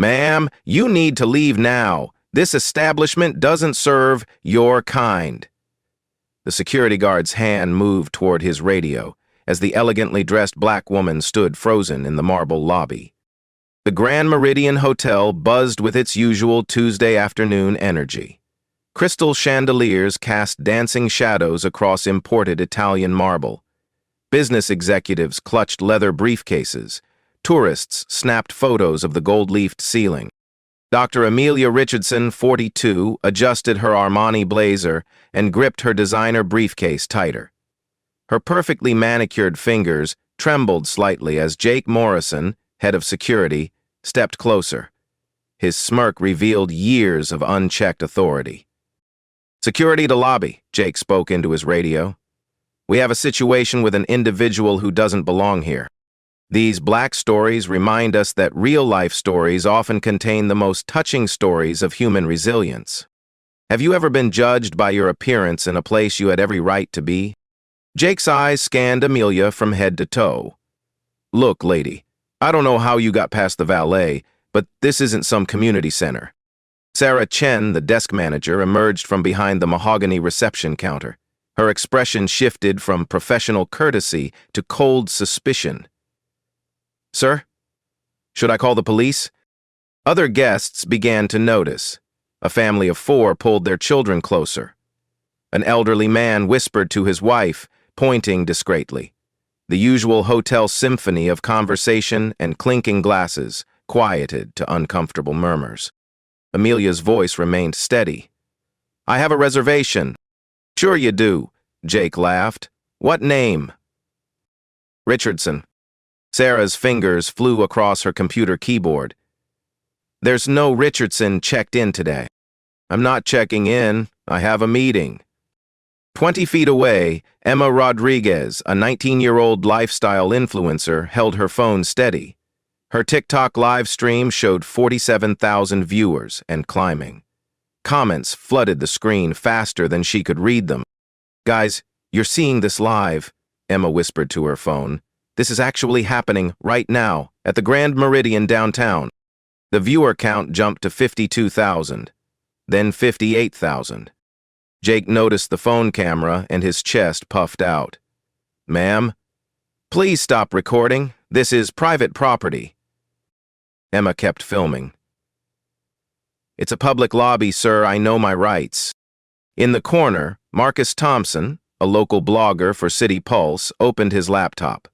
Ma'am, you need to leave now. This establishment doesn't serve your kind. The security guard's hand moved toward his radio as the elegantly dressed black woman stood frozen in the marble lobby. The Grand Meridian Hotel buzzed with its usual Tuesday afternoon energy. Crystal chandeliers cast dancing shadows across imported Italian marble. Business executives clutched leather briefcases. Tourists snapped photos of the gold-leafed ceiling. Dr. Amelia Richardson, 42, adjusted her Armani blazer and gripped her designer briefcase tighter. Her perfectly manicured fingers trembled slightly as Jake Morrison, head of security, stepped closer. His smirk revealed years of unchecked authority. "Security to lobby," Jake spoke into his radio. "We have a situation with an individual who doesn't belong here." These black stories remind us that real-life stories often contain the most touching stories of human resilience. Have you ever been judged by your appearance in a place you had every right to be? Jake's eyes scanned Amelia from head to toe. "Look, lady, I don't know how you got past the valet, but this isn't some community center." Sarah Chen, the desk manager, emerged from behind the mahogany reception counter. Her expression shifted from professional courtesy to cold suspicion. "Sir? Should I call the police?" Other guests began to notice. A family of 4 pulled their children closer. An elderly man whispered to his wife, pointing discreetly. The usual hotel symphony of conversation and clinking glasses quieted to uncomfortable murmurs. Amelia's voice remained steady. "I have a reservation." "Sure you do," Jake laughed. "What name?" "Richardson." Sarah's fingers flew across her computer keyboard. "There's no Richardson checked in today." "I'm not checking in. I have a meeting." 20 feet away, Emma Rodriguez, a 19-year-old lifestyle influencer, held her phone steady. Her TikTok live stream showed 47,000 viewers and climbing. Comments flooded the screen faster than she could read them. "Guys, you're seeing this live," Emma whispered to her phone. "This is actually happening right now at the Grand Meridian downtown." The viewer count jumped to 52,000, then 58,000. Jake noticed the phone camera and his chest puffed out. "Ma'am, please stop recording. This is private property." Emma kept filming. "It's a public lobby, sir. I know my rights." In the corner, Marcus Thompson, a local blogger for City Pulse, opened his laptop.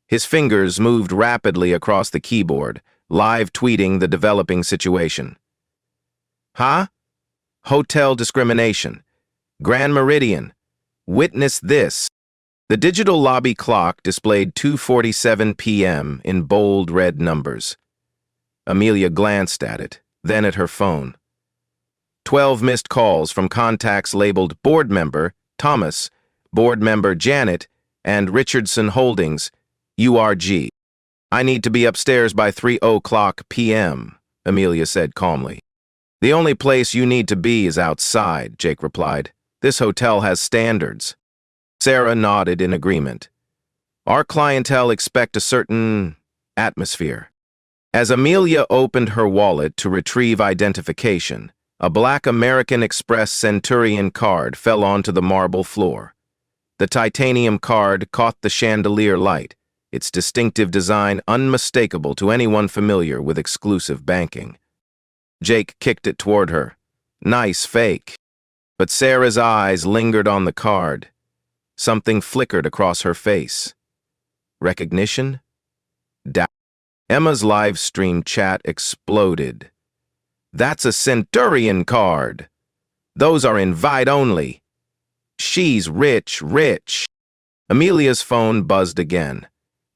His fingers moved rapidly across the keyboard, live tweeting the developing situation. "Huh? Hotel discrimination. Grand Meridian. Witness this." The digital lobby clock displayed 2:47 p.m. in bold red numbers. Amelia glanced at it, then at her phone. 12 missed calls from contacts labeled Board Member Thomas, Board Member Janet, and Richardson Holdings, URG. "I need to be upstairs by 3:00 p.m., Amelia said calmly. "The only place you need to be is outside," Jake replied. "This hotel has standards." Sarah nodded in agreement. "Our clientele expect a certain atmosphere." As Amelia opened her wallet to retrieve identification, a black American Express Centurion card fell onto the marble floor. The titanium card caught the chandelier light, its distinctive design unmistakable to anyone familiar with exclusive banking. Jake kicked it toward her. "Nice fake." But Sarah's eyes lingered on the card. Something flickered across her face. Recognition? Doubt. Emma's live stream chat exploded. "That's a Centurion card. Those are invite only. She's rich." Amelia's phone buzzed again.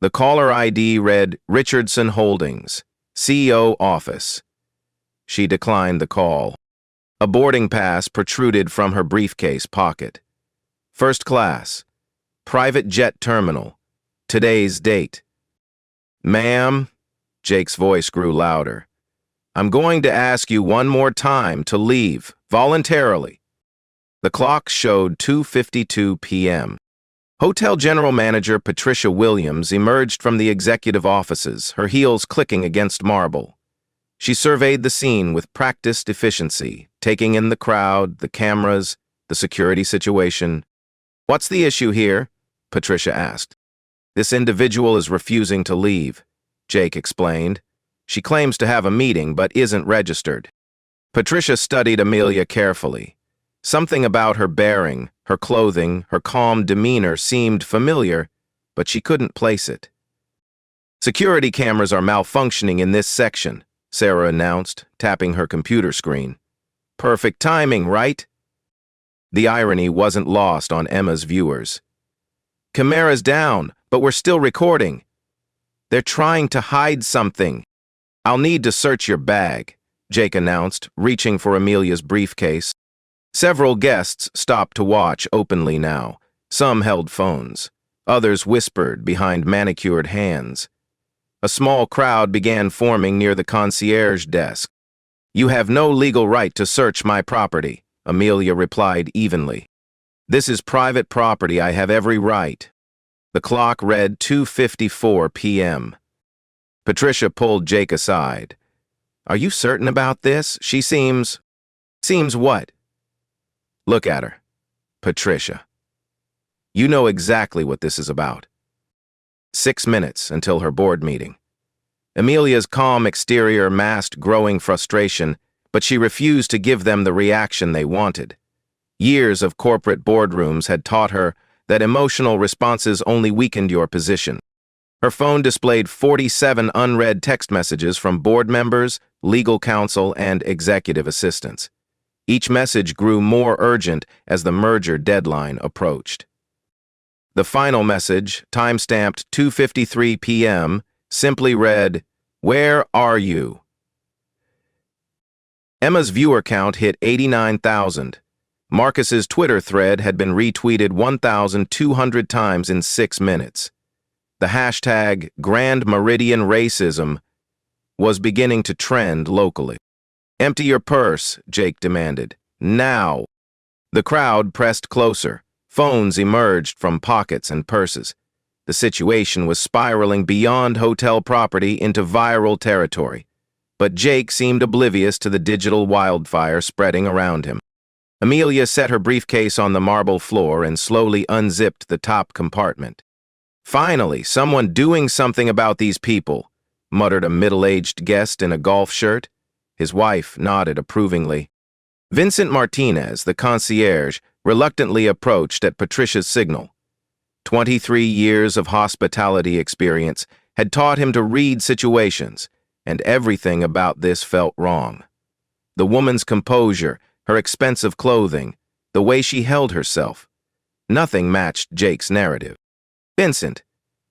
The caller ID read Richardson Holdings, CEO Office. She declined the call. A boarding pass protruded from her briefcase pocket. "First class. Private jet terminal. Today's date." "Ma'am," Jake's voice grew louder, "I'm going to ask you one more time to leave, voluntarily." The clock showed 2:52 p.m. Hotel General Manager Patricia Williams emerged from the executive offices, her heels clicking against marble. She surveyed the scene with practiced efficiency, taking in the crowd, the cameras, the security situation. "What's the issue here?" Patricia asked. "This individual is refusing to leave," Jake explained. "She claims to have a meeting but isn't registered." Patricia studied Amelia carefully. Something about her bearing, her clothing, her calm demeanor seemed familiar, but she couldn't place it. "Security cameras are malfunctioning in this section," Sarah announced, tapping her computer screen. "Perfect timing, right?" The irony wasn't lost on Emma's viewers. "Camera's down, but we're still recording. They're trying to hide something." "I'll need to search your bag," Jake announced, reaching for Amelia's briefcase. Several guests stopped to watch openly now. Some held phones. Others whispered behind manicured hands. A small crowd began forming near the concierge desk. "You have no legal right to search my property," Amelia replied evenly. "This is private property. I have every right." The clock read 2:54 p.m. Patricia pulled Jake aside. "Are you certain about this? She seems..." "Seems what?" "Look at her. Patricia. You know exactly what this is about." 6 minutes until her board meeting. Amelia's calm exterior masked growing frustration, but she refused to give them the reaction they wanted. Years of corporate boardrooms had taught her that emotional responses only weakened your position. Her phone displayed 47 unread text messages from board members, legal counsel, and executive assistants. Each message grew more urgent as the merger deadline approached. The final message, time-stamped 2:53 p.m., simply read, "Where are you?" Emma's viewer count hit 89,000. Marcus's Twitter thread had been retweeted 1,200 times in 6 minutes. The hashtag Grand Meridian Racism was beginning to trend locally. "Empty your purse," Jake demanded. "Now." The crowd pressed closer. Phones emerged from pockets and purses. The situation was spiraling beyond hotel property into viral territory. But Jake seemed oblivious to the digital wildfire spreading around him. Amelia set her briefcase on the marble floor and slowly unzipped the top compartment. "Finally, someone doing something about these people," muttered a middle-aged guest in a golf shirt. His wife nodded approvingly. Vincent Martinez, the concierge, reluctantly approached at Patricia's signal. 23 years of hospitality experience had taught him to read situations, and everything about this felt wrong. The woman's composure, her expensive clothing, the way she held herself. Nothing matched Jake's narrative. "Vincent,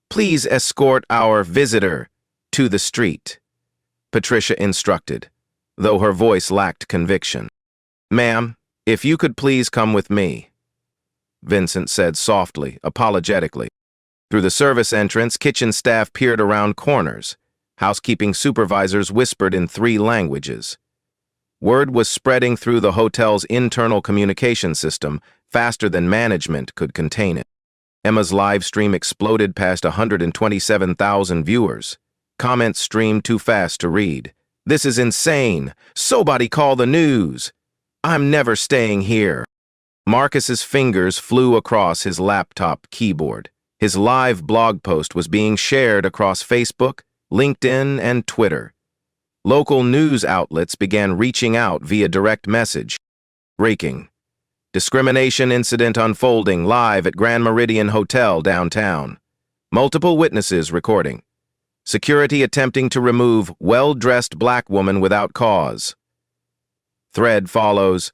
please escort our visitor to the street," Patricia instructed, though her voice lacked conviction. "Ma'am, if you could please come with me," Vincent said softly, apologetically. Through the service entrance, kitchen staff peered around corners. Housekeeping supervisors whispered in 3 languages. Word was spreading through the hotel's internal communication system faster than management could contain it. Emma's live stream exploded past 127,000 viewers. Comments streamed too fast to read. "This is insane. Somebody call the news. I'm never staying here." Marcus's fingers flew across his laptop keyboard. His live blog post was being shared across Facebook, LinkedIn, and Twitter. Local news outlets began reaching out via direct message. Breaking. Discrimination incident unfolding live at Grand Meridian Hotel downtown. Multiple witnesses recording. Security attempting to remove well-dressed black woman without cause. Thread follows.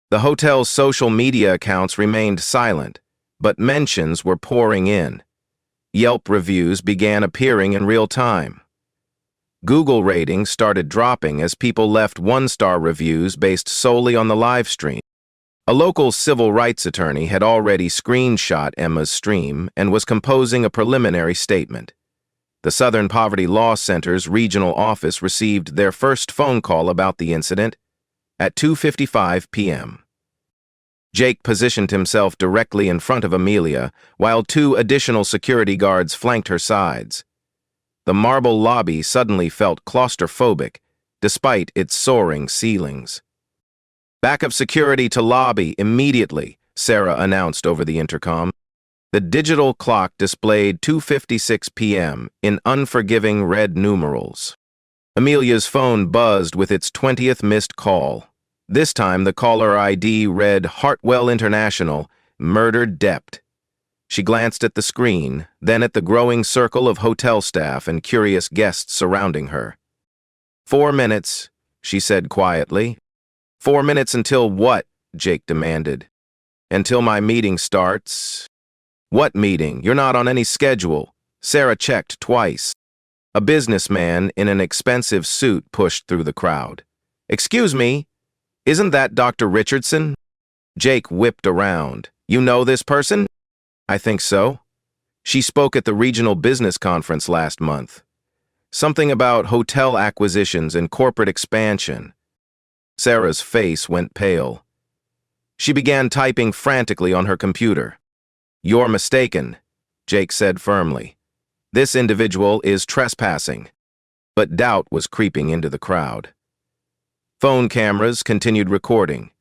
The hotel's social media accounts remained silent, but mentions were pouring in. Yelp reviews began appearing in real time. Google ratings started dropping as people left 1-star reviews based solely on the live stream. A local civil rights attorney had already screenshot Emma's stream and was composing a preliminary statement. The Southern Poverty Law Center's regional office received their first phone call about the incident at 2:55 p.m. Jake positioned himself directly in front of Amelia, while 2 additional security guards flanked her sides. The marble lobby suddenly felt claustrophobic despite its soaring ceilings. "Backup security to lobby immediately," Sarah announced over the intercom. The digital clock displayed 2:56 p.m. in unforgiving red numerals. Amelia's phone buzzed with its 20th missed call. This time, the caller ID read Hartwell International, murdered Dept. She glanced at the screen, then at the growing circle of hotel staff and curious guests surrounding her. 4 minutes, she said quietly. 4 minutes until what? Jake demanded. Until my meeting starts. What meeting? You're not on any schedule. Sarah checked twice. A businessman in an expensive suit pushed through the crowd. Excuse me, isn't that Dr. Richardson? Jake whipped around. You know this person? I think so. She spoke at the regional business conference last month. Something about hotel acquisitions and corporate expansion. Sarah's face went pale. She began typing frantically on her computer. You're mistaken, Jake said firmly. This individual is trespassing. But doubt was creeping into the crowd. Phone cameras continued recording.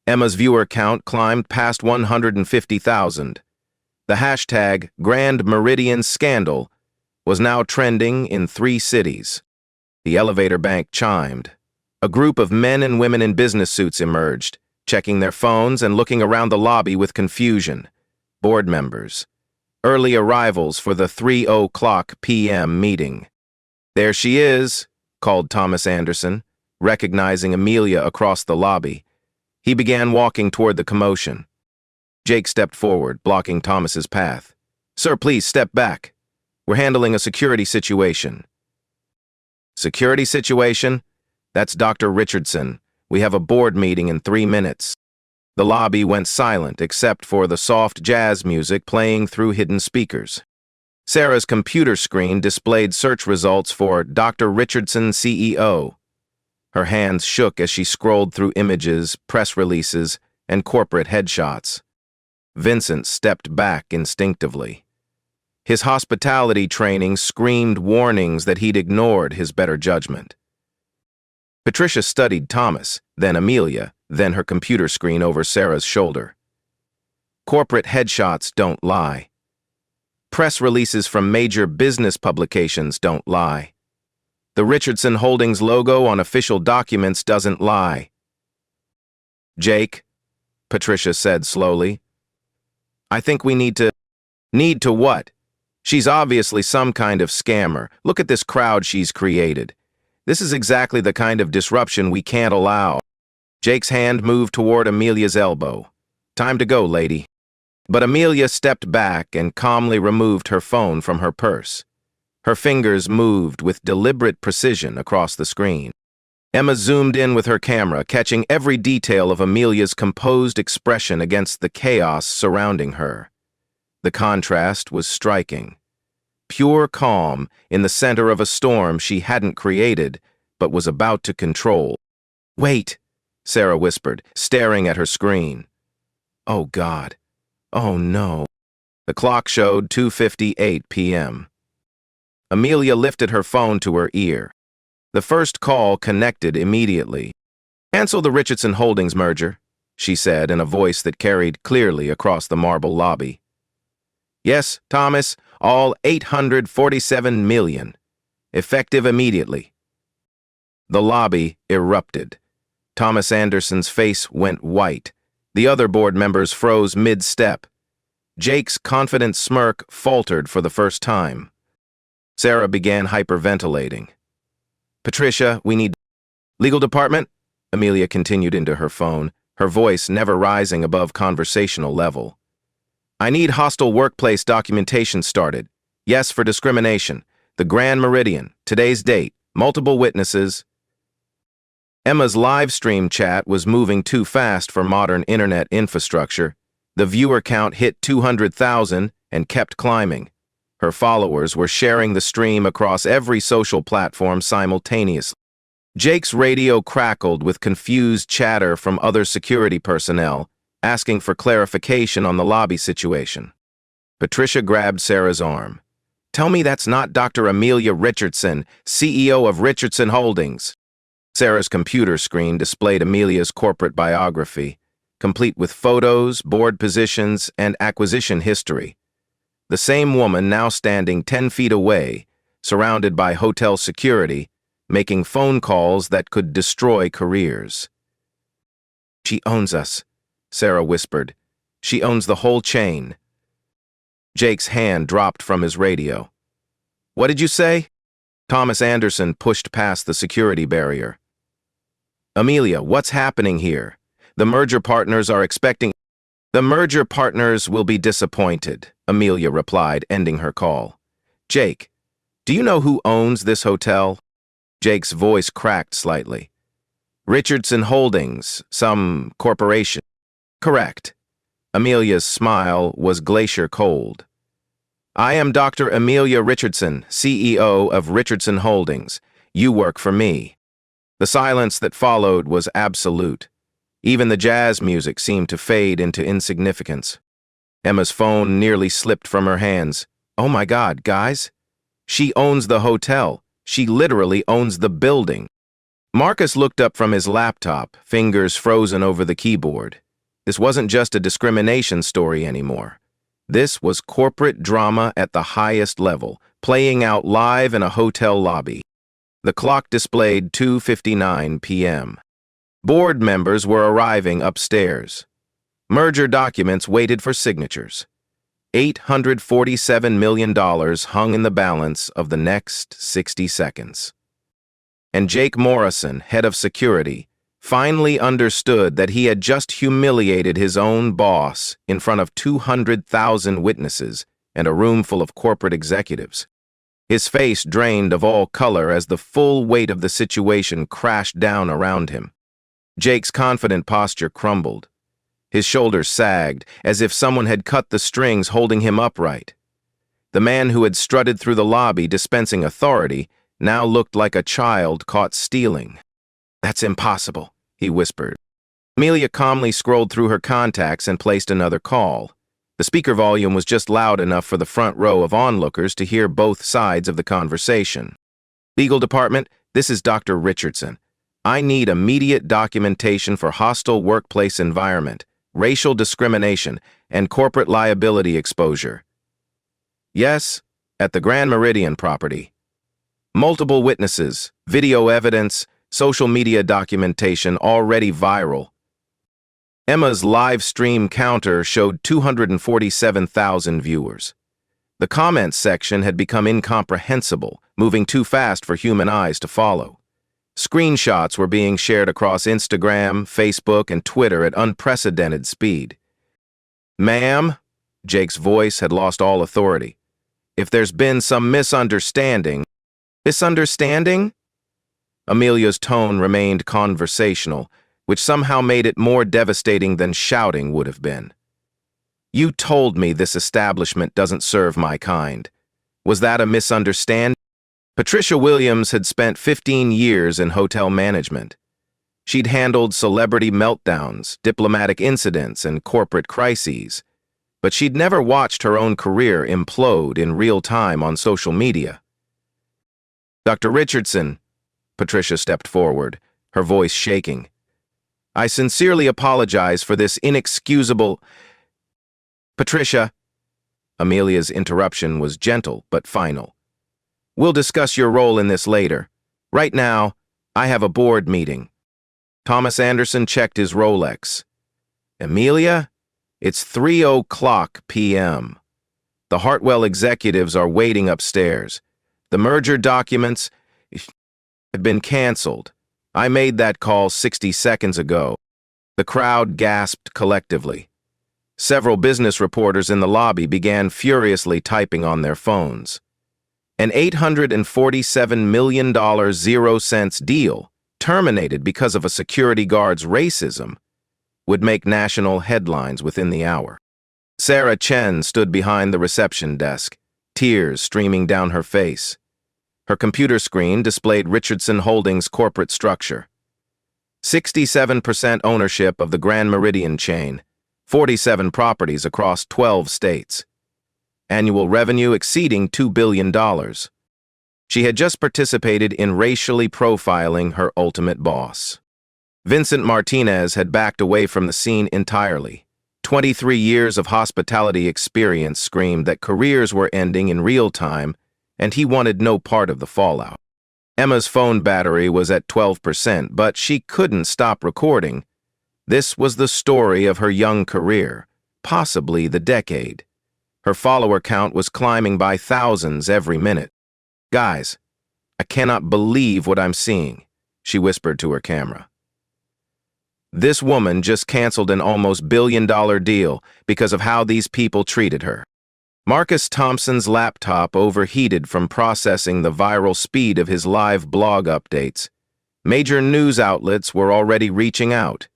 Emma's viewer count climbed past 150,000. The hashtag Grand Meridian Scandal was now trending in 3 cities. The elevator bank chimed. A group of men and women in business suits emerged, checking their phones and looking around the lobby with confusion. Board members. Early arrivals for the 3:00 p.m. meeting. There she is, called Thomas Anderson, recognizing Amelia across the lobby. He began walking toward the commotion. Jake stepped forward, blocking Thomas's path. Sir, please step back. We're handling a security situation. Security situation? That's Dr. Richardson. We have a board meeting in 3 minutes. The lobby went silent except for the soft jazz music playing through hidden speakers. Sarah's computer screen displayed search results for Dr. Richardson CEO. Her hands shook as she scrolled through images, press releases, and corporate headshots. Vincent stepped back instinctively. His hospitality training screamed warnings that he'd ignored his better judgment. Patricia studied Thomas, then Amelia, then her computer screen over Sarah's shoulder. Corporate headshots don't lie. Press releases from major business publications don't lie. The Richardson Holdings logo on official documents doesn't lie. Jake, Patricia said slowly, I think we need to... Need to what? She's obviously some kind of scammer. Look at this crowd she's created. This is exactly the kind of disruption we can't allow. Jake's hand moved toward Amelia's elbow. Time to go, lady. But Amelia stepped back and calmly removed her phone from her purse. Her fingers moved with deliberate precision across the screen. Emma zoomed in with her camera, catching every detail of Amelia's composed expression against the chaos surrounding her. The contrast was striking. Pure calm in the center of a storm she hadn't created, but was about to control. Wait, Sarah whispered, staring at her screen. Oh, God. Oh, no. The clock showed 2:58 p.m. Amelia lifted her phone to her ear. The first call connected immediately. Cancel the Richardson Holdings merger, she said in a voice that carried clearly across the marble lobby. Yes, Thomas, all 847 million. Effective immediately. The lobby erupted. Thomas Anderson's face went white. The other board members froze mid-step. Jake's confident smirk faltered for the first time. Sarah began hyperventilating. Patricia, we need... Legal department? Amelia continued into her phone, her voice never rising above conversational level. I need hostile workplace documentation started. Yes, for discrimination. The Grand Meridian. Today's date. Multiple witnesses. Emma's live stream chat was moving too fast for modern internet infrastructure. The viewer count hit 200,000 and kept climbing. Her followers were sharing the stream across every social platform simultaneously. Jake's radio crackled with confused chatter from other security personnel, asking for clarification on the lobby situation. Patricia grabbed Sarah's arm. Tell me that's not Dr. Amelia Richardson, CEO of Richardson Holdings. Sarah's computer screen displayed Amelia's corporate biography, complete with photos, board positions, and acquisition history. The same woman now standing 10 feet away, surrounded by hotel security, making phone calls that could destroy careers. "She owns us," Sarah whispered. "She owns the whole chain." Jake's hand dropped from his radio. "What did you say?" Thomas Anderson pushed past the security barrier. "Amelia, what's happening here? The merger partners are expecting—" "The merger partners will be disappointed," Amelia replied, ending her call. "Jake, do you know who owns this hotel?" Jake's voice cracked slightly. "Richardson Holdings, some corporation." "Correct." Amelia's smile was glacier cold. "I am Dr. Amelia Richardson, CEO of Richardson Holdings. You work for me." The silence that followed was absolute. Even the jazz music seemed to fade into insignificance. Emma's phone nearly slipped from her hands. "Oh my God, guys. She owns the hotel. She literally owns the building." Marcus looked up from his laptop, fingers frozen over the keyboard. This wasn't just a discrimination story anymore. This was corporate drama at the highest level, playing out live in a hotel lobby. The clock displayed 2:59 p.m. Board members were arriving upstairs. Merger documents waited for signatures. $847 million hung in the balance of the next 60 seconds. And Jake Morrison, head of security, finally understood that he had just humiliated his own boss in front of 200,000 witnesses and a room full of corporate executives. His face drained of all color as the full weight of the situation crashed down around him. Jake's confident posture crumbled. His shoulders sagged, as if someone had cut the strings holding him upright. The man who had strutted through the lobby dispensing authority now looked like a child caught stealing. "That's impossible," he whispered. Amelia calmly scrolled through her contacts and placed another call. The speaker volume was just loud enough for the front row of onlookers to hear both sides of the conversation. "Legal department, this is Dr. Richardson. I need immediate documentation for hostile workplace environment, racial discrimination, and corporate liability exposure." "Yes, at the Grand Meridian property. Multiple witnesses, video evidence, social media documentation already viral." Emma's live stream counter showed 247,000 viewers. The comments section had become incomprehensible, moving too fast for human eyes to follow. Screenshots were being shared across Instagram, Facebook, and Twitter at unprecedented speed. "Ma'am," Jake's voice had lost all authority. "If there's been some misunderstanding—" "Misunderstanding?" Amelia's tone remained conversational, which somehow made it more devastating than shouting would have been. "You told me this establishment doesn't serve my kind. Was that a misunderstanding?" Patricia Williams had spent 15 years in hotel management. She'd handled celebrity meltdowns, diplomatic incidents, and corporate crises, but she'd never watched her own career implode in real time on social media. "Dr. Richardson," Patricia stepped forward, her voice shaking. "I sincerely apologize for this inexcusable—" "Patricia," Amelia's interruption was gentle but final. "We'll discuss your role in this later. Right now, I have a board meeting." Thomas Anderson checked his Rolex. "Amelia, it's 3:00 p.m. The Hartwell executives are waiting upstairs. The merger documents have been canceled. I made that call 60 seconds ago." The crowd gasped collectively. Several business reporters in the lobby began furiously typing on their phones. An $847 million 0-cents deal, terminated because of a security guard's racism, would make national headlines within the hour. Sarah Chen stood behind the reception desk, tears streaming down her face. Her computer screen displayed Richardson Holdings' corporate structure. 67% ownership of the Grand Meridian chain, 47 properties across 12 states. Annual revenue exceeding $2 billion. She had just participated in racially profiling her ultimate boss. Vincent Martinez had backed away from the scene entirely. 23 years of hospitality experience screamed that careers were ending in real time, and he wanted no part of the fallout. Emma's phone battery was at 12%, but she couldn't stop recording. This was the story of her young career, possibly the decade. Her follower count was climbing by thousands every minute. "Guys, I cannot believe what I'm seeing," she whispered to her camera. "This woman just canceled an almost billion-dollar deal because of how these people treated her." Marcus Thompson's laptop overheated from processing the viral speed of his live blog updates. Major news outlets were already reaching out.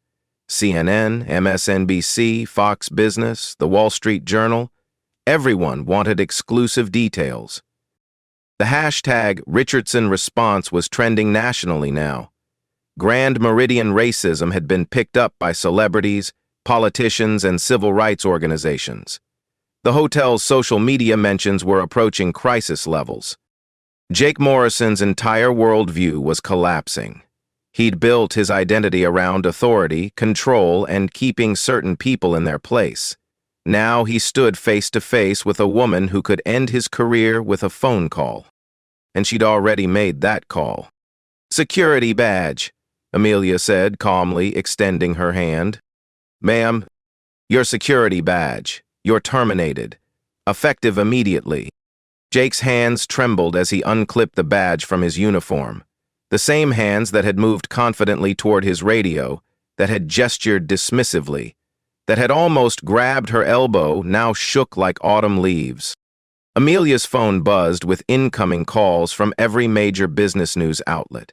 CNN, MSNBC, Fox Business, The Wall Street Journal. Everyone wanted exclusive details. The hashtag Richardson response was trending nationally now. Grand Meridian racism had been picked up by celebrities, politicians, and civil rights organizations. The hotel's social media mentions were approaching crisis levels. Jake Morrison's entire worldview was collapsing. He'd built his identity around authority, control, and keeping certain people in their place. Now he stood face to face with a woman who could end his career with a phone call. And she'd already made that call. "Security badge," Amelia said, calmly extending her hand. "Ma'am, your security badge. You're terminated. Effective immediately." Jake's hands trembled as he unclipped the badge from his uniform. The same hands that had moved confidently toward his radio, that had gestured dismissively, that had almost grabbed her elbow, now shook like autumn leaves. Amelia's phone buzzed with incoming calls from every major business news outlet.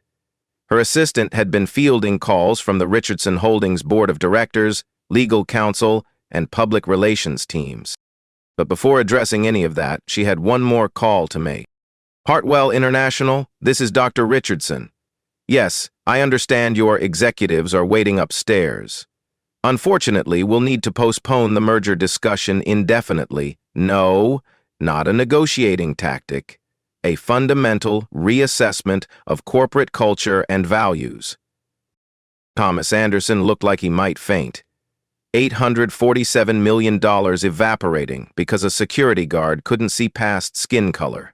Her assistant had been fielding calls from the Richardson Holdings Board of Directors, legal counsel, and public relations teams. But before addressing any of that, she had one more call to make. "Hartwell International, this is Dr. Richardson. Yes, I understand your executives are waiting upstairs. Unfortunately, we'll need to postpone the merger discussion indefinitely." No, not a negotiating tactic. A fundamental reassessment of corporate culture and values. Thomas Anderson looked like he might faint. $847 million evaporating because a security guard couldn't see past skin color.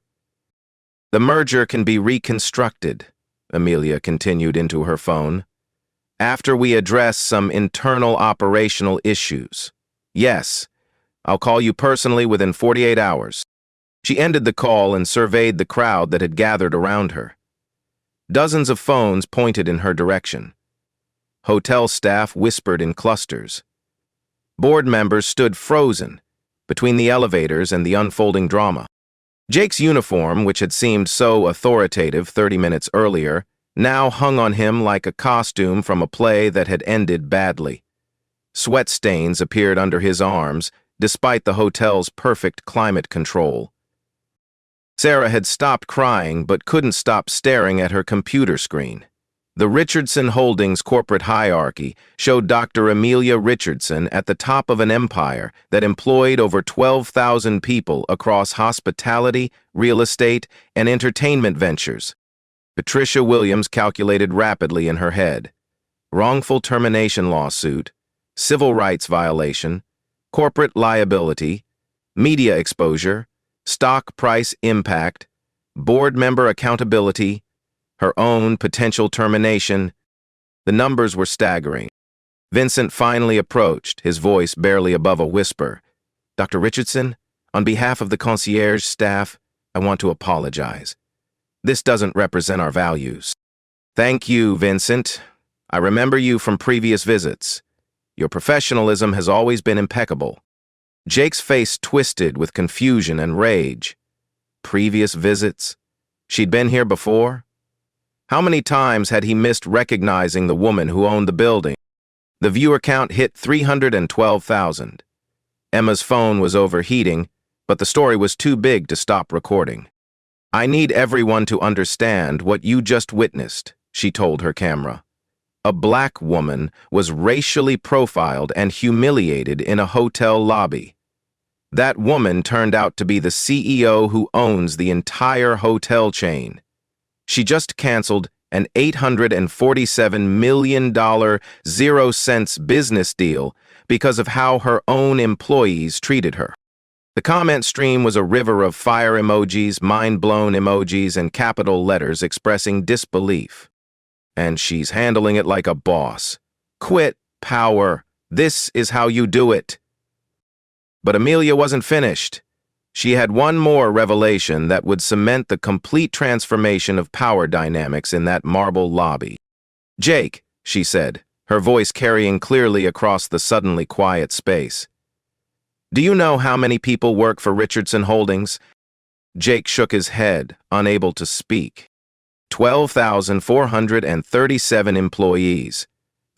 "The merger can be reconstructed," Amelia continued into her phone, "after we address some internal operational issues. Yes, I'll call you personally within 48 hours. She ended the call and surveyed the crowd that had gathered around her. Dozens of phones pointed in her direction. Hotel staff whispered in clusters. Board members stood frozen between the elevators and the unfolding drama. Jake's uniform, which had seemed so authoritative 30 minutes earlier, now hung on him like a costume from a play that had ended badly. Sweat stains appeared under his arms, despite the hotel's perfect climate control. Sarah had stopped crying but couldn't stop staring at her computer screen. The Richardson Holdings corporate hierarchy showed Dr. Amelia Richardson at the top of an empire that employed over 12,000 people across hospitality, real estate, and entertainment ventures. Patricia Williams calculated rapidly in her head. Wrongful termination lawsuit, civil rights violation, corporate liability, media exposure, stock price impact, board member accountability, her own potential termination. The numbers were staggering. Vincent finally approached, his voice barely above a whisper. "Dr. Richardson, on behalf of the concierge staff, I want to apologize. This doesn't represent our values." "Thank you, Vincent. I remember you from previous visits. Your professionalism has always been impeccable." Jake's face twisted with confusion and rage. Previous visits? She'd been here before? How many times had he missed recognizing the woman who owned the building? The viewer count hit 312,000. Emma's phone was overheating, but the story was too big to stop recording. "I need everyone to understand what you just witnessed," she told her camera. A black woman was racially profiled and humiliated in a hotel lobby. That woman turned out to be the CEO who owns the entire hotel chain. She just canceled an $847 million 0 cents business deal because of how her own employees treated her. The comment stream was a river of fire emojis, mind-blown emojis, and capital letters expressing disbelief. And she's handling it like a boss. Quit power. This is how you do it. But Amelia wasn't finished. She had one more revelation that would cement the complete transformation of power dynamics in that marble lobby. "Jake," she said, her voice carrying clearly across the suddenly quiet space. "Do you know how many people work for Richardson Holdings?" Jake shook his head, unable to speak. 12,437 employees.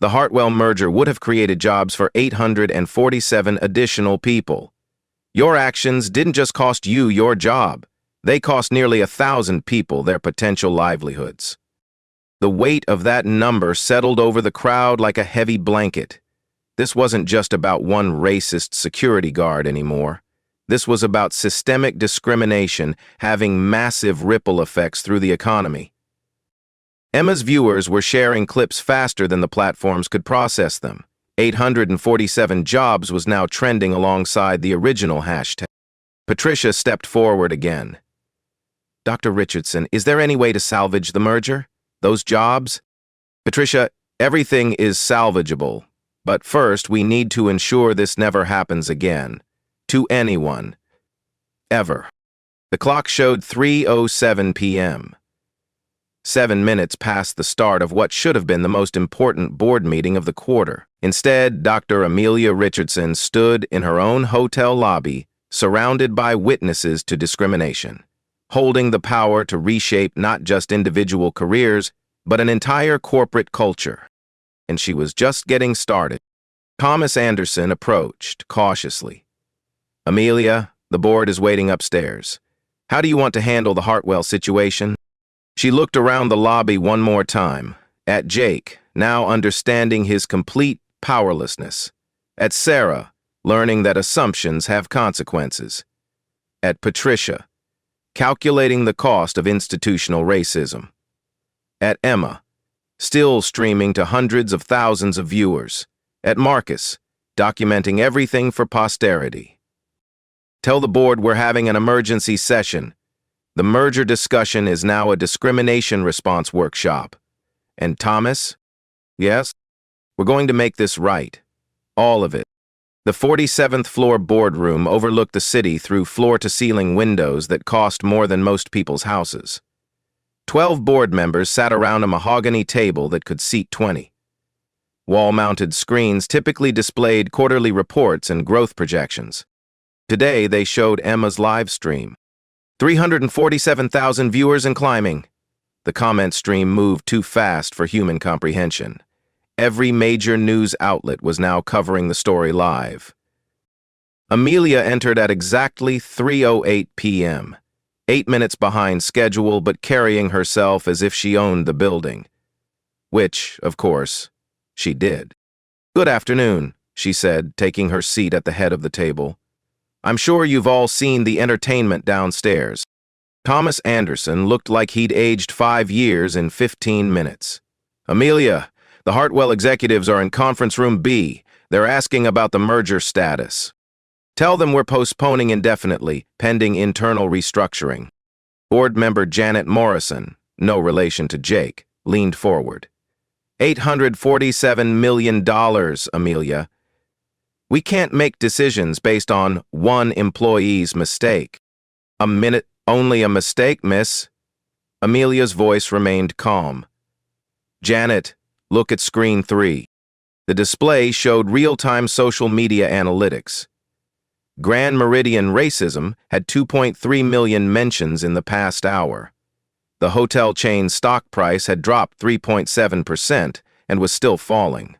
The Hartwell merger would have created jobs for 847 additional people. Your actions didn't just cost you your job. They cost nearly 1,000 people their potential livelihoods. The weight of that number settled over the crowd like a heavy blanket. This wasn't just about one racist security guard anymore. This was about systemic discrimination having massive ripple effects through the economy. Emma's viewers were sharing clips faster than the platforms could process them. 847 jobs was now trending alongside the original hashtag. Patricia stepped forward again. "Dr. Richardson, is there any way to salvage the merger? Those jobs?" "Patricia, everything is salvageable. But first, we need to ensure this never happens again. To anyone. Ever." The clock showed 3:07 p.m. 7 minutes past the start of what should have been the most important board meeting of the quarter. Instead, Dr. Amelia Richardson stood in her own hotel lobby, surrounded by witnesses to discrimination, holding the power to reshape not just individual careers, but an entire corporate culture. And she was just getting started. Thomas Anderson approached cautiously. "Amelia, the board is waiting upstairs. How do you want to handle the Hartwell situation?" She looked around the lobby one more time, at Jake, now understanding his complete powerlessness, at Sarah, learning that assumptions have consequences, at Patricia, calculating the cost of institutional racism, at Emma, still streaming to hundreds of thousands of viewers, at Marcus, documenting everything for posterity. "Tell the board we're having an emergency session. The merger discussion is now a discrimination response workshop. And Thomas? Yes? We're going to make this right. All of it." The 47th floor boardroom overlooked the city through floor-to-ceiling windows that cost more than most people's houses. 12 board members sat around a mahogany table that could seat 20. Wall-mounted screens typically displayed quarterly reports and growth projections. Today, they showed Emma's live stream. 347,000 viewers and climbing. The comment stream moved too fast for human comprehension. Every major news outlet was now covering the story live. Amelia entered at exactly 3:08 p.m., 8 minutes behind schedule but carrying herself as if she owned the building. Which, of course, she did. "Good afternoon," she said, taking her seat at the head of the table. "I'm sure you've all seen the entertainment downstairs." Thomas Anderson looked like he'd aged 5 years in 15 minutes. "Amelia, the Hartwell executives are in conference room B. They're asking about the merger status. Tell them we're postponing indefinitely, pending internal restructuring." Board member Janet Morrison, no relation to Jake, leaned forward. $847 million, Amelia. We can't make decisions based on one employee's mistake. "A minute, only a mistake, miss." Amelia's voice remained calm. "Janet, look at screen 3. The display showed real-time social media analytics. Grand Meridian Racism had 2.3 million mentions in the past hour. The hotel chain's stock price had dropped 3.7% and was still falling.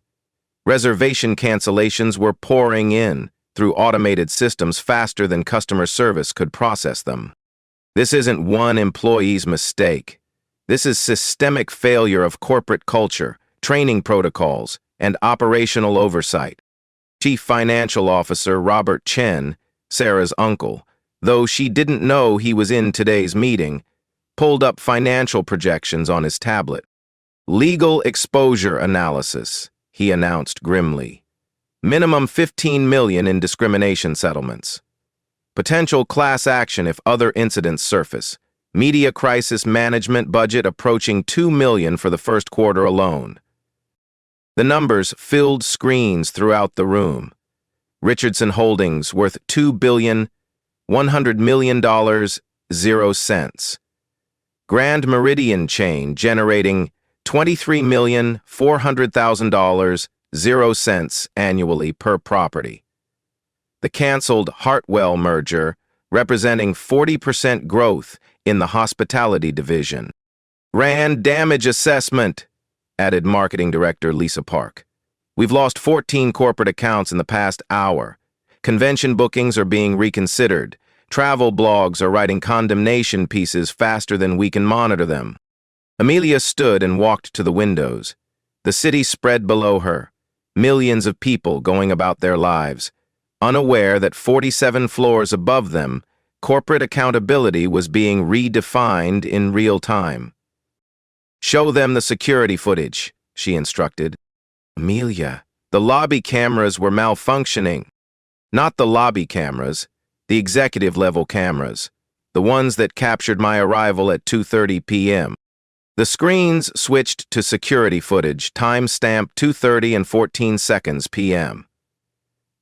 Reservation cancellations were pouring in through automated systems faster than customer service could process them. This isn't one employee's mistake. This is systemic failure of corporate culture, training protocols, and operational oversight. Chief Financial Officer Robert Chen, Sarah's uncle, though she didn't know he was in today's meeting, pulled up financial projections on his tablet. Legal exposure analysis, he announced grimly. Minimum $15 million in discrimination settlements. Potential class action if other incidents surface. Media crisis management budget approaching $2 million for the first quarter alone. The numbers filled screens throughout the room. Richardson Holdings worth $2 billion, $100 million, 0 cents. Grand Meridian chain generating $23,400,000, 0 cents annually per property. The canceled Hartwell merger, representing 40% growth in the hospitality division. Rand damage assessment, added Marketing Director Lisa Park. We've lost 14 corporate accounts in the past hour. Convention bookings are being reconsidered. Travel blogs are writing condemnation pieces faster than we can monitor them. Amelia stood and walked to the windows. The city spread below her. Millions of people going about their lives, unaware that 47 floors above them, corporate accountability was being redefined in real time. Show them the security footage, she instructed. Amelia, the lobby cameras were malfunctioning. Not the lobby cameras, the executive-level cameras, the ones that captured my arrival at 2:30 p.m. The screens switched to security footage, timestamp 2:30 and 14 seconds p.m.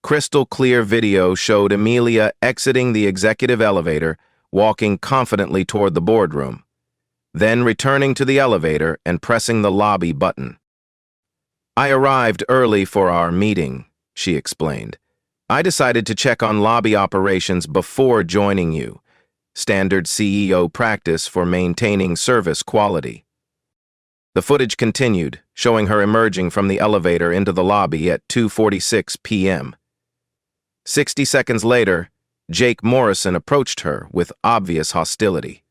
Crystal clear video showed Amelia exiting the executive elevator, walking confidently toward the boardroom, then returning to the elevator and pressing the lobby button. I arrived early for our meeting, she explained. I decided to check on lobby operations before joining you. Standard CEO practice for maintaining service quality. The footage continued, showing her emerging from the elevator into the lobby at 2:46 p.m. 60 seconds later, Jake Morrison approached her with obvious hostility.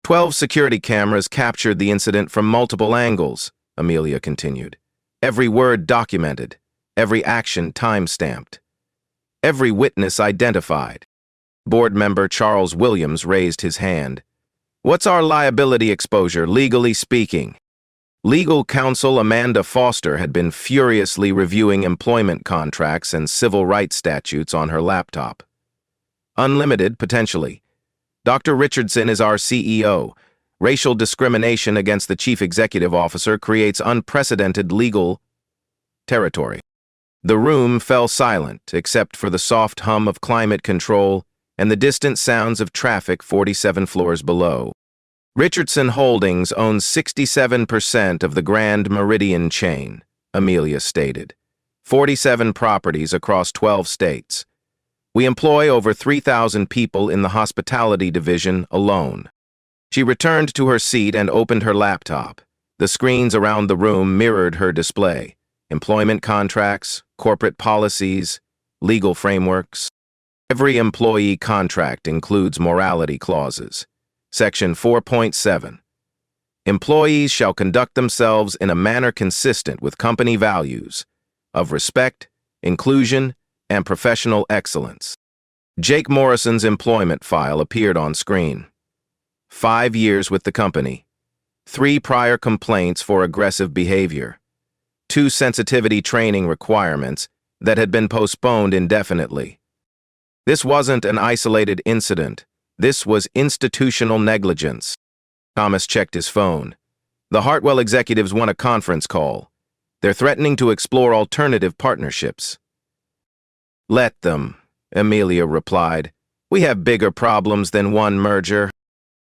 12 security cameras captured the incident from multiple angles, Amelia continued. Every word documented, every action time-stamped, every witness identified. Board member Charles Williams raised his hand. What's our liability exposure, legally speaking? Legal counsel Amanda Foster had been furiously reviewing employment contracts and civil rights statutes on her laptop. Unlimited, potentially. Dr. Richardson is our CEO. Racial discrimination against the chief executive officer creates unprecedented legal territory. The room fell silent, except for the soft hum of climate control and the distant sounds of traffic 47 floors below. Richardson Holdings owns 67% of the Grand Meridian chain, Amelia stated. 47 properties across 12 states. We employ over 3,000 people in the hospitality division alone. She returned to her seat and opened her laptop. The screens around the room mirrored her display. Employment contracts, corporate policies, legal frameworks. Every employee contract includes morality clauses. Section 4.7. Employees shall conduct themselves in a manner consistent with company values of respect, inclusion, and professional excellence. Jake Morrison's employment file appeared on screen. 5 years with the company. 3 prior complaints for aggressive behavior. 2 sensitivity training requirements that had been postponed indefinitely. This wasn't an isolated incident. This was institutional negligence. Thomas checked his phone. The Hartwell executives want a conference call. They're threatening to explore alternative partnerships. Let them, Amelia replied. We have bigger problems than one merger.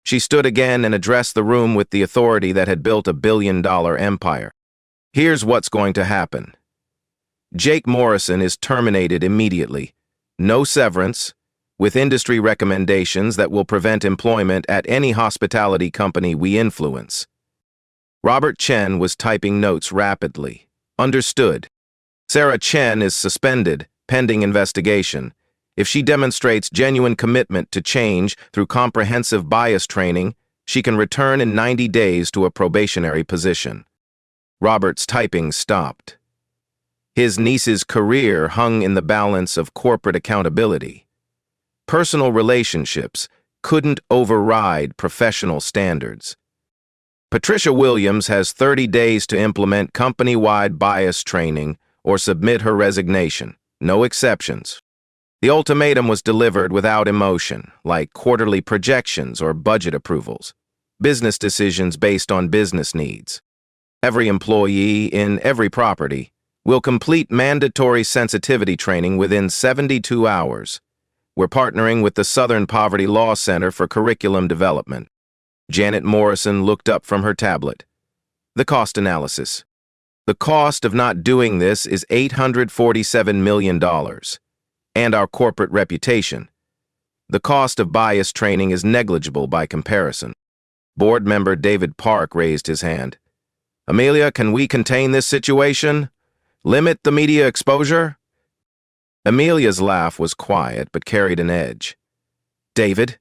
She stood again and addressed the room with the authority that had built a billion-dollar empire. Here's what's going to happen. Jake Morrison is terminated immediately. No severance, with industry recommendations that will prevent employment at any hospitality company we influence. Robert Chen was typing notes rapidly. Understood. Sarah Chen is suspended, pending investigation. If she demonstrates genuine commitment to change through comprehensive bias training, she can return in 90 days to a probationary position. Robert's typing stopped. His niece's career hung in the balance of corporate accountability. Personal relationships couldn't override professional standards. Patricia Williams has 30 days to implement company-wide bias training or submit her resignation. No exceptions. The ultimatum was delivered without emotion, like quarterly projections or budget approvals. Business decisions based on business needs. Every employee in every property will complete mandatory sensitivity training within 72 hours. We're partnering with the Southern Poverty Law Center for curriculum development. Janet Morrison looked up from her tablet. The cost analysis. The cost of not doing this is $847 million. And our corporate reputation. The cost of bias training is negligible by comparison. Board member David Park raised his hand. Amelia, can we contain this situation? Limit the media exposure? Amelia's laugh was quiet but carried an edge. David,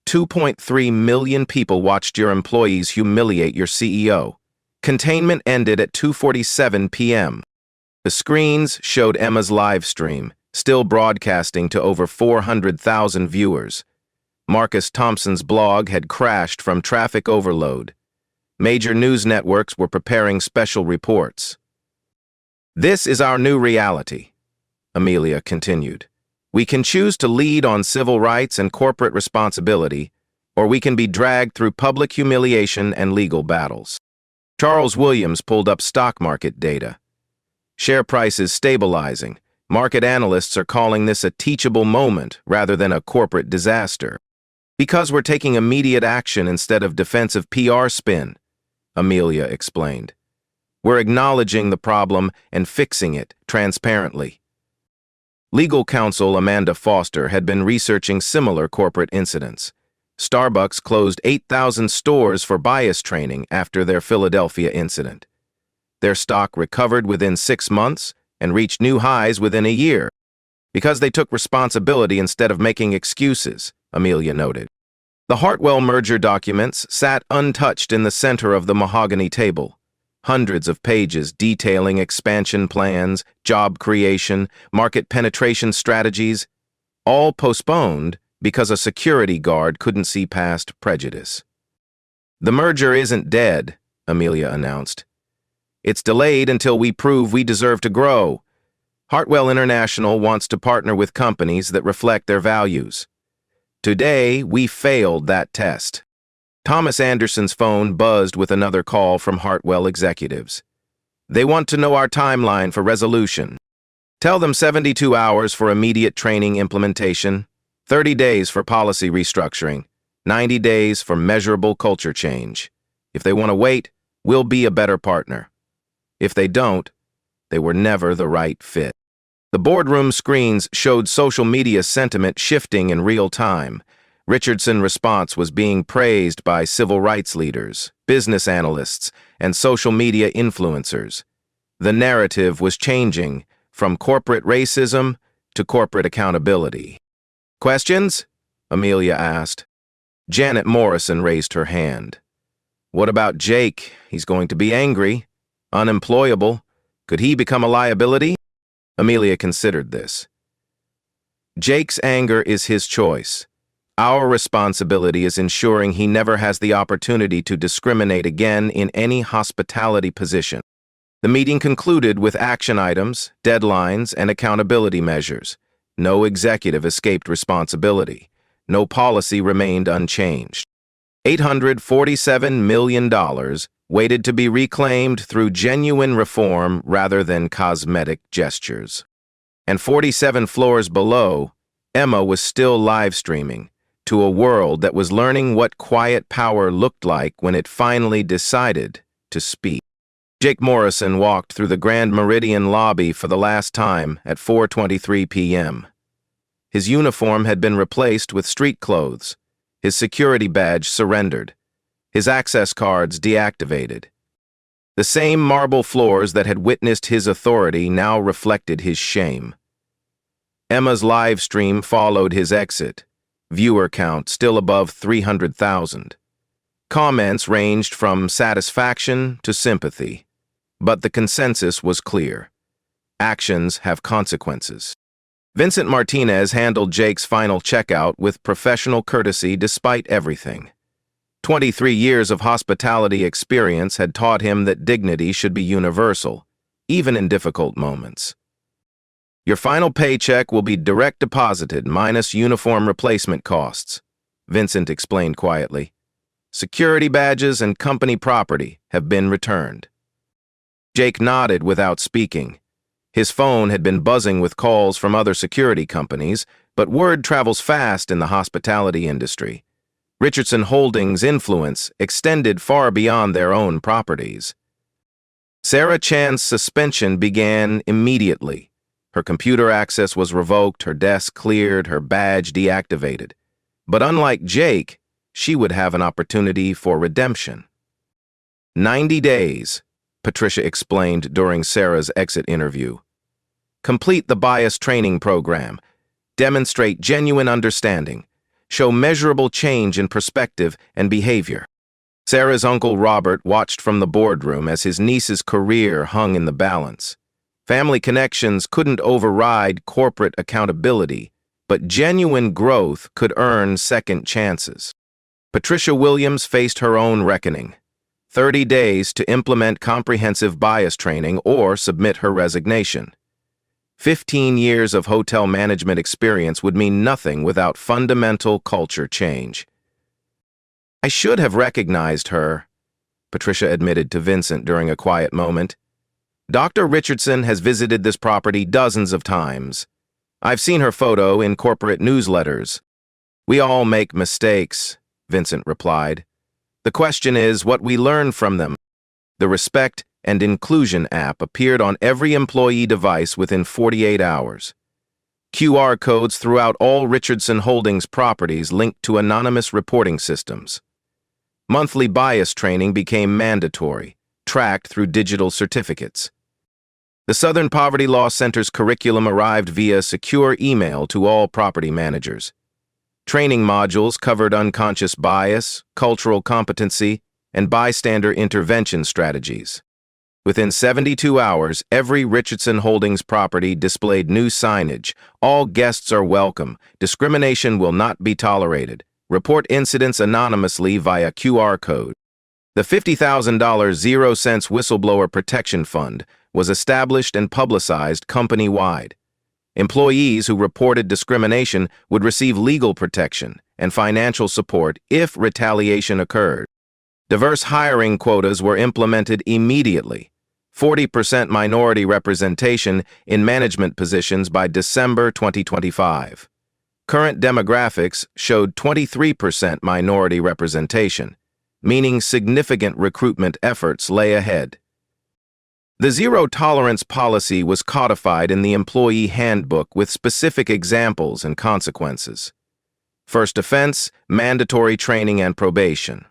2.3 million people watched your employees humiliate your CEO. Containment ended at 2:47 p.m. The screens showed Emma's live stream, still broadcasting to over 400,000 viewers. Marcus Thompson's blog had crashed from traffic overload. Major news networks were preparing special reports. This is our new reality, Amelia continued. We can choose to lead on civil rights and corporate responsibility, or we can be dragged through public humiliation and legal battles. Charles Williams pulled up stock market data. Share prices stabilizing. Market analysts are calling this a teachable moment rather than a corporate disaster. Because we're taking immediate action instead of defensive PR spin, Amelia explained. We're acknowledging the problem and fixing it transparently. Legal counsel Amanda Foster had been researching similar corporate incidents. Starbucks closed 8,000 stores for bias training after their Philadelphia incident. Their stock recovered within 6 months and reached new highs within a year, because they took responsibility instead of making excuses, Amelia noted. The Hartwell merger documents sat untouched in the center of the mahogany table. Hundreds of pages detailing expansion plans, job creation, market penetration strategies, all postponed because a security guard couldn't see past prejudice. The merger isn't dead, Amelia announced. It's delayed until we prove we deserve to grow. Hartwell International wants to partner with companies that reflect their values. Today, we failed that test. Thomas Anderson's phone buzzed with another call from Hartwell executives. They want to know our timeline for resolution. Tell them 72 hours for immediate training implementation, 30 days for policy restructuring, 90 days for measurable culture change. If they want to wait, we'll be a better partner. If they don't, they were never the right fit. The boardroom screens showed social media sentiment shifting in real time. Richardson's response was being praised by civil rights leaders, business analysts, and social media influencers. The narrative was changing from corporate racism to corporate accountability. Questions? Amelia asked. Janet Morrison raised her hand. What about Jake? He's going to be angry, unemployable. Could he become a liability? Amelia considered this. Jake's anger is his choice. Our responsibility is ensuring he never has the opportunity to discriminate again in any hospitality position. The meeting concluded with action items, deadlines, and accountability measures. No executive escaped responsibility. No policy remained unchanged. $847 million waited to be reclaimed through genuine reform rather than cosmetic gestures. And 47 floors below, Emma was still live streaming to a world that was learning what quiet power looked like when it finally decided to speak. Jake Morrison walked through the Grand Meridian lobby for the last time at 4:23 p.m. His uniform had been replaced with street clothes, his security badge surrendered, his access cards deactivated. The same marble floors that had witnessed his authority now reflected his shame. Emma's live stream followed his exit, viewer count still above 300,000. Comments ranged from satisfaction to sympathy, but the consensus was clear. Actions have consequences. Vincent Martinez handled Jake's final checkout with professional courtesy despite everything. 23 years of hospitality experience had taught him that dignity should be universal, even in difficult moments. "Your final paycheck will be direct deposited minus uniform replacement costs," Vincent explained quietly. "Security badges and company property have been returned." Jake nodded without speaking. His phone had been buzzing with calls from other security companies, but word travels fast in the hospitality industry. Richardson Holdings' influence extended far beyond their own properties. Sarah Chan's suspension began immediately. Her computer access was revoked, her desk cleared, her badge deactivated. But unlike Jake, she would have an opportunity for redemption. 90 days, Patricia explained during Sarah's exit interview. Complete the bias training program, demonstrate genuine understanding, show measurable change in perspective and behavior. Sarah's uncle Robert watched from the boardroom as his niece's career hung in the balance. Family connections couldn't override corporate accountability, but genuine growth could earn second chances. Patricia Williams faced her own reckoning. 30 days to implement comprehensive bias training or submit her resignation. 15 years of hotel management experience would mean nothing without fundamental culture change. "I should have recognized her," Patricia admitted to Vincent during a quiet moment. "Dr. Richardson has visited this property dozens of times. I've seen her photo in corporate newsletters." "We all make mistakes," Vincent replied. "The question is what we learn from them." The Respect and Inclusion app appeared on every employee device within 48 hours. QR codes throughout all Richardson Holdings properties linked to anonymous reporting systems. Monthly bias training became mandatory, tracked through digital certificates. The Southern Poverty Law Center's curriculum arrived via secure email to all property managers. Training modules covered unconscious bias, cultural competency, and bystander intervention strategies. Within 72 hours, every Richardson Holdings property displayed new signage. "All guests are welcome. Discrimination will not be tolerated. Report incidents anonymously via QR code." The $50,000 0-cents Whistleblower Protection Fund was established and publicized company-wide. Employees who reported discrimination would receive legal protection and financial support if retaliation occurred. Diverse hiring quotas were implemented immediately. 40% minority representation in management positions by December 2025. Current demographics showed 23% minority representation, meaning significant recruitment efforts lay ahead. The zero-tolerance policy was codified in the employee handbook with specific examples and consequences. First offense, mandatory training and probation.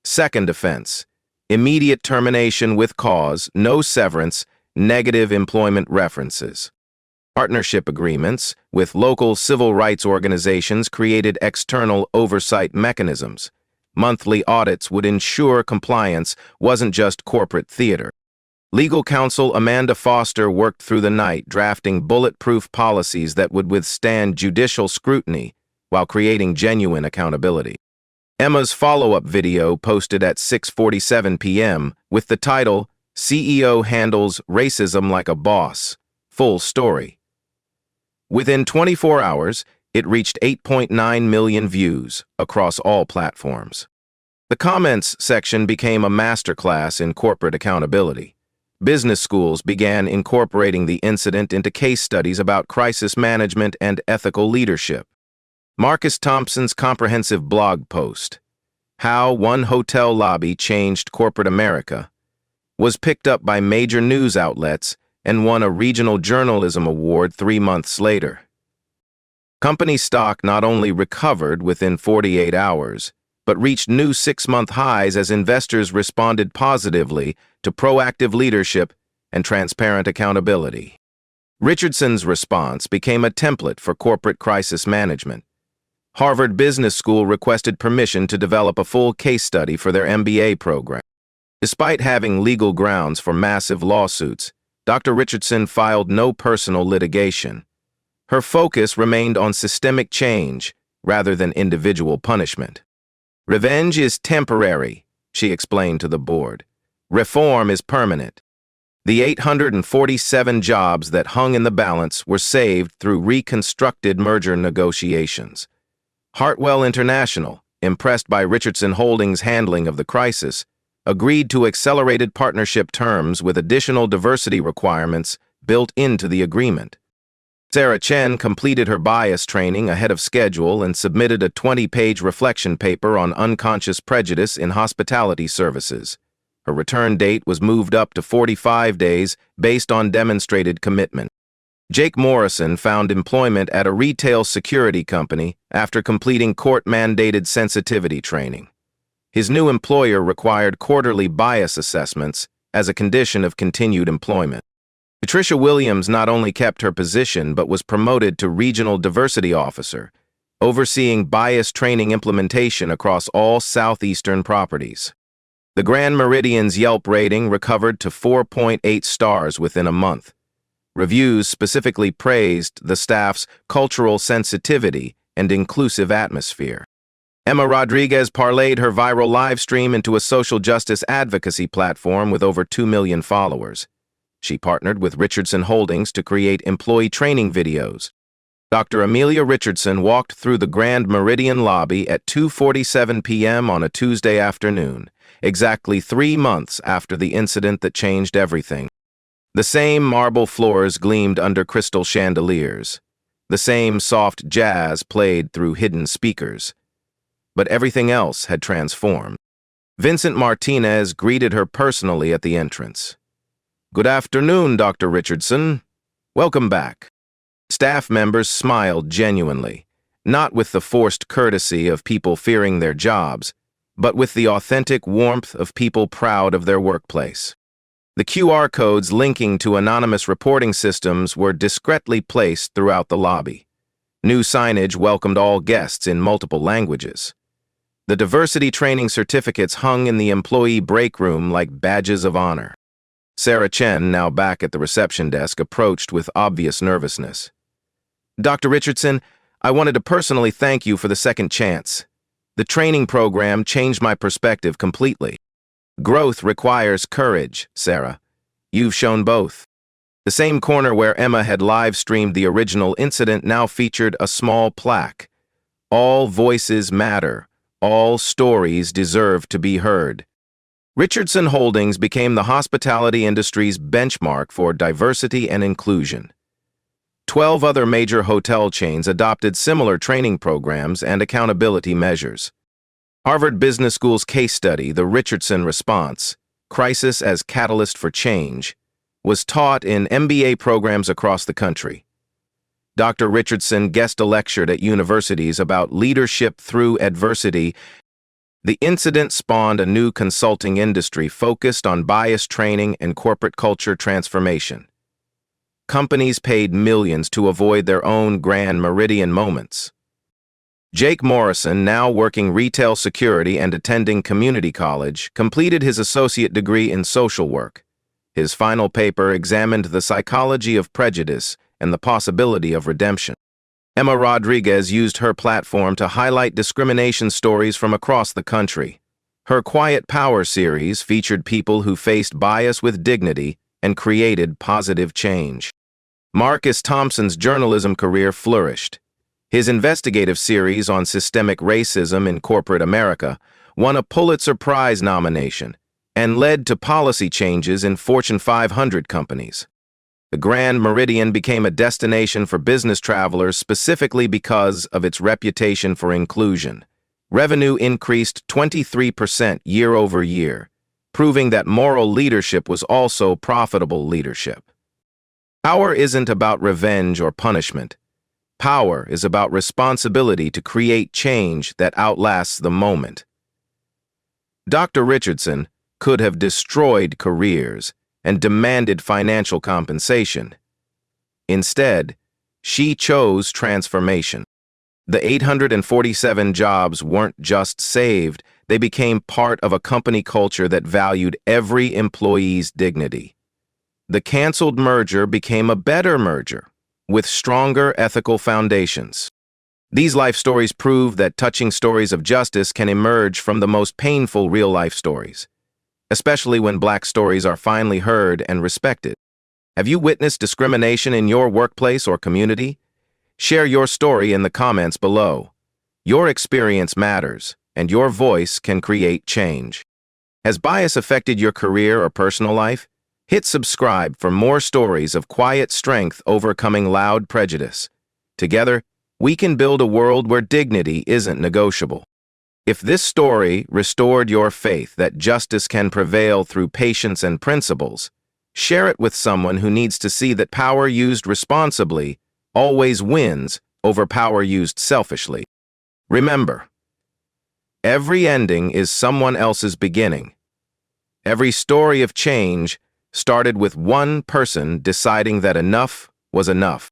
Second offense, immediate termination with cause, no severance, negative employment references. Partnership agreements with local civil rights organizations created external oversight mechanisms. Monthly audits would ensure compliance wasn't just corporate theater. Legal counsel Amanda Foster worked through the night drafting bulletproof policies that would withstand judicial scrutiny while creating genuine accountability. Emma's follow-up video posted at 6:47 p.m. with the title, "CEO Handles Racism Like a Boss, Full Story." Within 24 hours, it reached 8.9 million views across all platforms. The comments section became a masterclass in corporate accountability. Business schools began incorporating the incident into case studies about crisis management and ethical leadership. Marcus Thompson's comprehensive blog post, "How One Hotel Lobby Changed Corporate America," was picked up by major news outlets and won a regional journalism award 3 months later. Company stock not only recovered within 48 hours, but reached new 6-month highs as investors responded positively to proactive leadership and transparent accountability. Richardson's response became a template for corporate crisis management. Harvard Business School requested permission to develop a full case study for their MBA program. Despite having legal grounds for massive lawsuits, Dr. Richardson filed no personal litigation. Her focus remained on systemic change rather than individual punishment. "Revenge is temporary," she explained to the board. "Reform is permanent." The 847 jobs that hung in the balance were saved through reconstructed merger negotiations. Hartwell International, impressed by Richardson Holdings' handling of the crisis, agreed to accelerated partnership terms with additional diversity requirements built into the agreement. Sarah Chen completed her bias training ahead of schedule and submitted a 20-page reflection paper on unconscious prejudice in hospitality services. Her return date was moved up to 45 days based on demonstrated commitment. Jake Morrison found employment at a retail security company after completing court-mandated sensitivity training. His new employer required quarterly bias assessments as a condition of continued employment. Patricia Williams not only kept her position but was promoted to Regional Diversity Officer, overseeing bias training implementation across all southeastern properties. The Grand Meridian's Yelp rating recovered to 4.8 stars within a month. Reviews specifically praised the staff's cultural sensitivity and inclusive atmosphere. Emma Rodriguez parlayed her viral live stream into a social justice advocacy platform with over 2 million followers. She partnered with Richardson Holdings to create employee training videos. Dr. Amelia Richardson walked through the Grand Meridian lobby at 2:47 p.m. on a Tuesday afternoon, exactly 3 months after the incident that changed everything. The same marble floors gleamed under crystal chandeliers. The same soft jazz played through hidden speakers. But everything else had transformed. Vincent Martinez greeted her personally at the entrance. "Good afternoon, Dr. Richardson. Welcome back." Staff members smiled genuinely, not with the forced courtesy of people fearing their jobs, but with the authentic warmth of people proud of their workplace. The QR codes linking to anonymous reporting systems were discreetly placed throughout the lobby. New signage welcomed all guests in multiple languages. The diversity training certificates hung in the employee break room like badges of honor. Sarah Chen, now back at the reception desk, approached with obvious nervousness. "Dr. Richardson, I wanted to personally thank you for the second chance. The training program changed my perspective completely." "Growth requires courage, Sarah. You've shown both." The same corner where Emma had live-streamed the original incident now featured a small plaque. "All voices matter. All stories deserve to be heard." Richardson Holdings became the hospitality industry's benchmark for diversity and inclusion. 12 other major hotel chains adopted similar training programs and accountability measures. Harvard Business School's case study, The Richardson Response, Crisis as Catalyst for Change, was taught in MBA programs across the country. Dr. Richardson guest lectured at universities about leadership through adversity. The incident spawned a new consulting industry focused on bias training and corporate culture transformation. Companies paid millions to avoid their own Grand Meridian moments. Jake Morrison, now working retail security and attending community college, completed his associate degree in social work. His final paper examined the psychology of prejudice and the possibility of redemption. Emma Rodriguez used her platform to highlight discrimination stories from across the country. Her Quiet Power series featured people who faced bias with dignity and created positive change. Marcus Thompson's journalism career flourished. His investigative series on systemic racism in corporate America won a Pulitzer Prize nomination and led to policy changes in Fortune 500 companies. The Grand Meridian became a destination for business travelers specifically because of its reputation for inclusion. Revenue increased 23% year over year, proving that moral leadership was also profitable leadership. Power isn't about revenge or punishment. Power is about responsibility to create change that outlasts the moment. Dr. Richardson could have destroyed careers and demanded financial compensation. Instead, she chose transformation. The 847 jobs weren't just saved, they became part of a company culture that valued every employee's dignity. The canceled merger became a better merger, with stronger ethical foundations. These life stories prove that touching stories of justice can emerge from the most painful real-life stories, especially when Black stories are finally heard and respected. Have you witnessed discrimination in your workplace or community? Share your story in the comments below. Your experience matters, and your voice can create change. Has bias affected your career or personal life? Hit subscribe for more stories of quiet strength overcoming loud prejudice. Together, we can build a world where dignity isn't negotiable. If this story restored your faith that justice can prevail through patience and principles, share it with someone who needs to see that power used responsibly always wins over power used selfishly. Remember, every ending is someone else's beginning. Every story of change started with one person deciding that enough was enough.